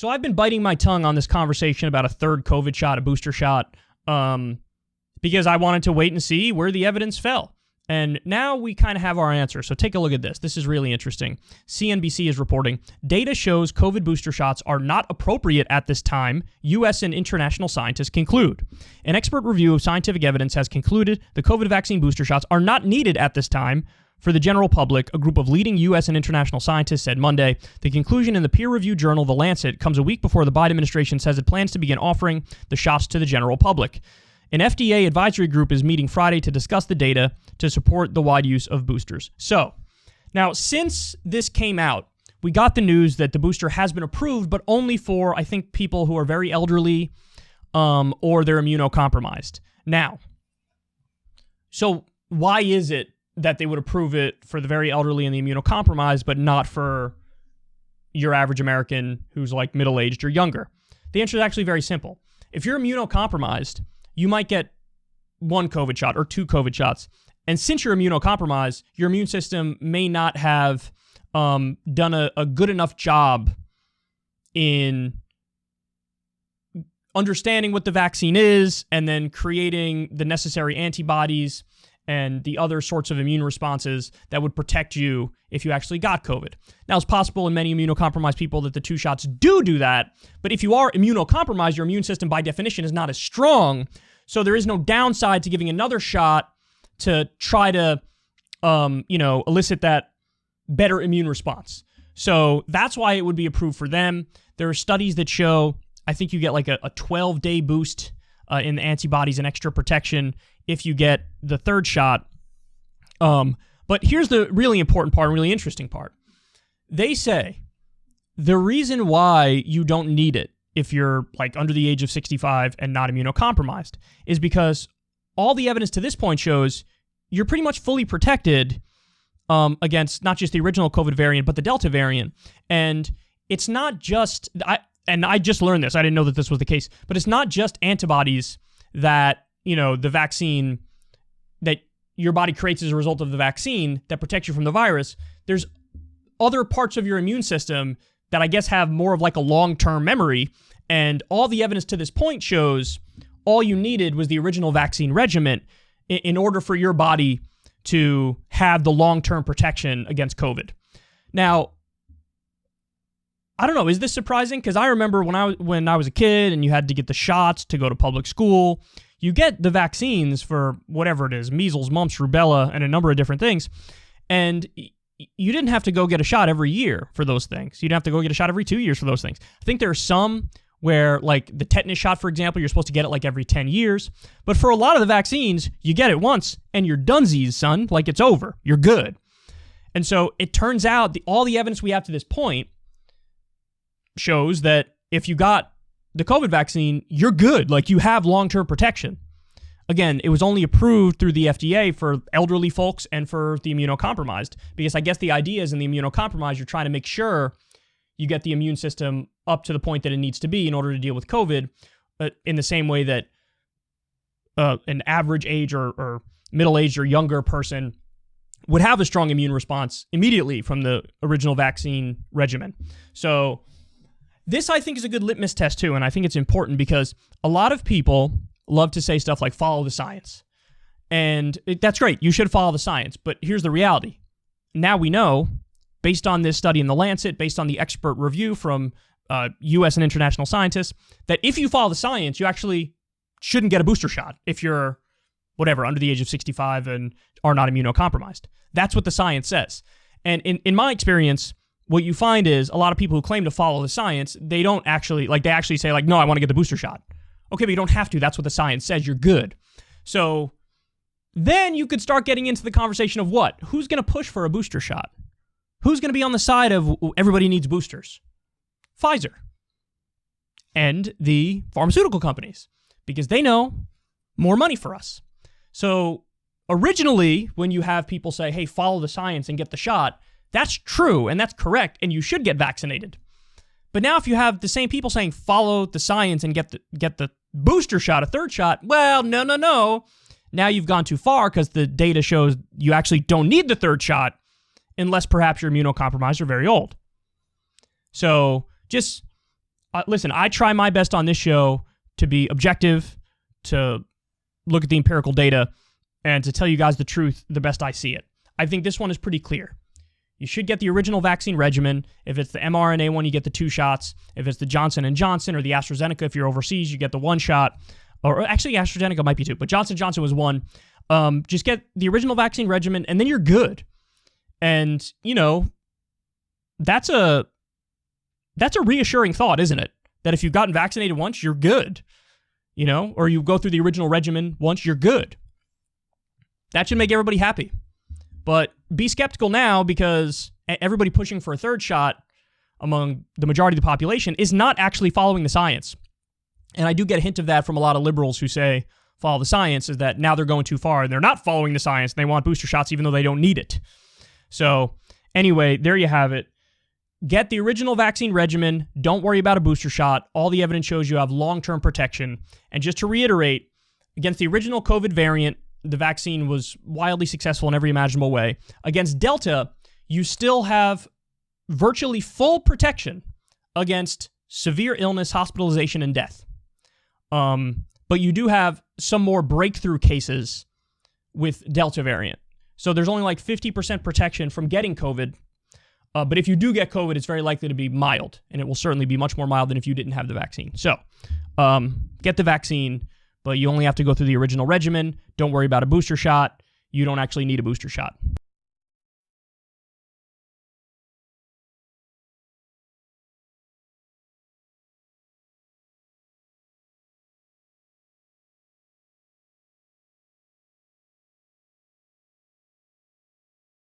So I've been biting my tongue on this conversation about a third COVID shot, a booster shot, because I wanted to wait and see where the evidence fell. And now we kind of have our answer. So take a look at this. This is really interesting. CNBC is reporting, data shows COVID booster shots are not appropriate at this time, U.S. and international scientists conclude. An expert review of scientific evidence has concluded the COVID vaccine booster shots are not needed at this time for the general public, a group of leading U.S. and international scientists said Monday. The conclusion in the peer-reviewed journal The Lancet comes a week before the Biden administration says it plans to begin offering the shots to the general public. An FDA advisory group is meeting Friday to discuss the data to support the wide use of boosters. So, now, since this came out, we got the news that the booster has been approved, but only for, I think, people who are very elderly or they're immunocompromised. Now, so why is it that they would approve it for the very elderly and the immunocompromised, but not for your average American who's like middle-aged or younger? The answer is actually very simple. If you're immunocompromised, you might get one COVID shot or two COVID shots. And since you're immunocompromised, your immune system may not have done a good enough job in understanding what the vaccine is and then creating the necessary antibodies and the other sorts of immune responses that would protect you if you actually got COVID. Now, it's possible in many immunocompromised people that the two shots do that, but if you are immunocompromised, your immune system by definition is not as strong, so there is no downside to giving another shot to try to, elicit that better immune response. So that's why it would be approved for them. There are studies that show, I think you get like a 12-day boost in the antibodies and extra protection if you get the third shot. But here's the really important part and really interesting part. They say the reason why you don't need it if you're like under the age of 65 and not immunocompromised is because all the evidence to this point shows you're pretty much fully protected against not just the original COVID variant, but the Delta variant. And it's not just, I just learned this, I didn't know that this was the case, but it's not just antibodies that, the vaccine that your body creates as a result of the vaccine that protects you from the virus. There's other parts of your immune system that I guess have more of like a long-term memory. And all the evidence to this point shows all you needed was the original vaccine regimen in order for your body to have the long-term protection against COVID. Now, I don't know, is this surprising? Because I remember when I was a kid and you had to get the shots to go to public school, you get the vaccines for whatever it is, measles, mumps, rubella, and a number of different things. And you didn't have to go get a shot every year for those things. You'd have to go get a shot every 2 years for those things. I think there are some where, like the tetanus shot, for example, you're supposed to get it like every 10 years. But for a lot of the vaccines, you get it once and you're dunsies, son. Like it's over. You're good. And so it turns out all the evidence we have to this point shows that if you got the COVID vaccine, you're good. Like you have long-term protection. Again, it was only approved through the FDA for elderly folks and for the immunocompromised, because I guess the idea is in the immunocompromised, you're trying to make sure you get the immune system up to the point that it needs to be in order to deal with COVID, in the same way that an average age or middle-aged or younger person would have a strong immune response immediately from the original vaccine regimen. So this, I think, is a good litmus test, too, and I think it's important because a lot of people love to say stuff like follow the science. And that's great. You should follow the science. But here's the reality. Now we know, based on this study in The Lancet, based on the expert review from U.S. and international scientists, that if you follow the science, you actually shouldn't get a booster shot if you're, whatever, under the age of 65 and are not immunocompromised. That's what the science says. And in my experience, what you find is a lot of people who claim to follow the science, they don't actually, they actually say, no, I want to get the booster shot. Okay, but you don't have to. That's what the science says. You're good. So then you could start getting into the conversation of what? Who's going to push for a booster shot? Who's going to be on the side of everybody needs boosters? Pfizer and the pharmaceutical companies, because they know more money for us. So originally, when you have people say, hey, follow the science and get the shot, that's true and that's correct, and you should get vaccinated. But now if you have the same people saying follow the science and get the booster shot, a third shot, well, no. Now you've gone too far because the data shows you actually don't need the third shot unless perhaps you're immunocompromised or very old. So just, listen, I try my best on this show to be objective, to look at the empirical data, and to tell you guys the truth the best I see it. I think this one is pretty clear. You should get the original vaccine regimen. If it's the mRNA one, you get the 2 shots. If it's the Johnson & Johnson or the AstraZeneca, if you're overseas, you get the 1 shot. Or actually, AstraZeneca might be 2, but Johnson & Johnson was 1. Just get the original vaccine regimen, and then you're good. And, you know, that's a reassuring thought, isn't it? That if you've gotten vaccinated once, you're good. You know, or you go through the original regimen once, you're good. That should make everybody happy. But be skeptical now, because everybody pushing for a 3rd shot among the majority of the population is not actually following the science. And I do get a hint of that from a lot of liberals who say follow the science, is that now they're going too far and they're not following the science and they want booster shots even though they don't need it. So anyway, there you have it. Get the original vaccine regimen. Don't worry about a booster shot. All the evidence shows you have long-term protection. And just to reiterate, against the original COVID variant, the vaccine was wildly successful in every imaginable way. Against Delta, you still have virtually full protection against severe illness, hospitalization, and death. But you do have some more breakthrough cases with Delta variant. So there's only like 50% protection from getting COVID. But if you do get COVID, it's very likely to be mild, and it will certainly be much more mild than if you didn't have the vaccine. So get the vaccine, but you only have to go through the original regimen. Don't worry about a booster shot. You don't actually need a booster shot.